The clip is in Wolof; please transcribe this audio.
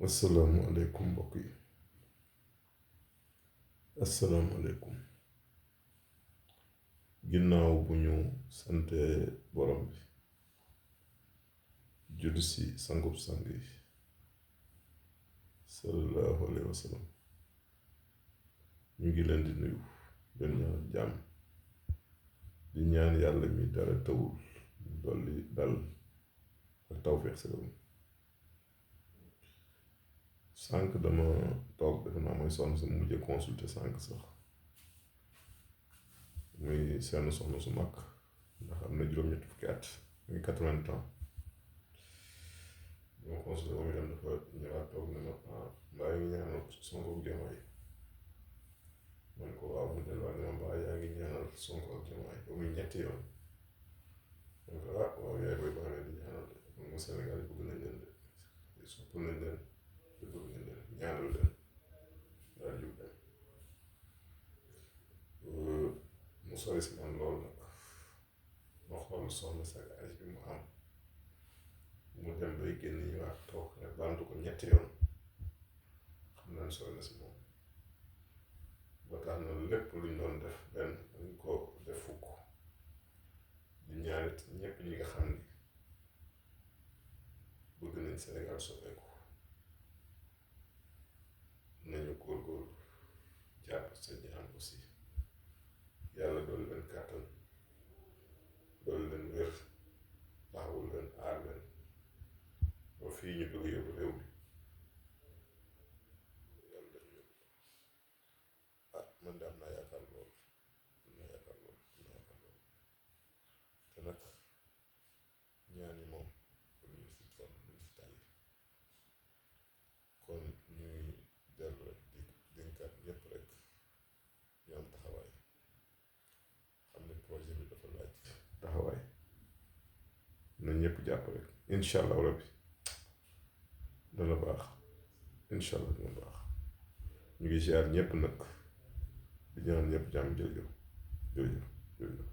asalaamaaleykum mbokk yi asalaamaaleykum ginnaaw bu ñu sante borom bi julli si sangub sang yi sallallahu alayhi wa sallam ñu ngi leen di nuyu leen ñaan jàmm di ñaan yàlla mi dara tawul dolli dal ak tawfeex si réew mi sànq dama toog defe naa mooy sonn su mujjee consulter sànq sax muy seen soxna su mag ndax am na juróom-ñetti fukki at muy 80 ans moo consulté moom itam dafa ñëwaat toog ne ma mbaa yaa ngi ñaanal Sonko ak Diomaye man ko waaw mu delluwaat ne ma mbaa yaa ngi ñaanal Sonko ak Diomaye ba muy ñetti yoon man ko waaw yaay booy baax leen di ñaanal de man ma Sénégal yi bëgg nañ leen de sopp nañ leen te bëgg nañ leen ñaanal leen daal jub dem mu sori si man loolu nag ma xool soxna sa âge bi mu am mu dem bay génn ñëwaat toog ne bantu ko ñetti yoon xam naa ne sori na si moom ba tax na lépp luñ doon def benn dañ ko def fukk di ñaarit ñépp ñi nga xam ni bëgg nañ Sénégal soppeeku nañu góorgóorlu jàpp sa ñaan aussi yàlla doolu leen kàttan doolu leen wér taxawul leen aar leen ba fii ñu bëgg yóbbu réew mi yàlla def ñu man de am naa yaakaar lool te nag ñaan yi moom ñu si sonn ñu si tàyyi kon ñuy dellu rek di dénkaat ñëpp rek ñu am taxawaay xam ne projet bi dafa laaj taxawaay na ñëpp jàpp rek incha allah rabbi dana baax incha allah dana baax ñu ngi ziar ñëpp nag di ñaan ñëpp jàmm jërëjëf jërëjëf jërëjëf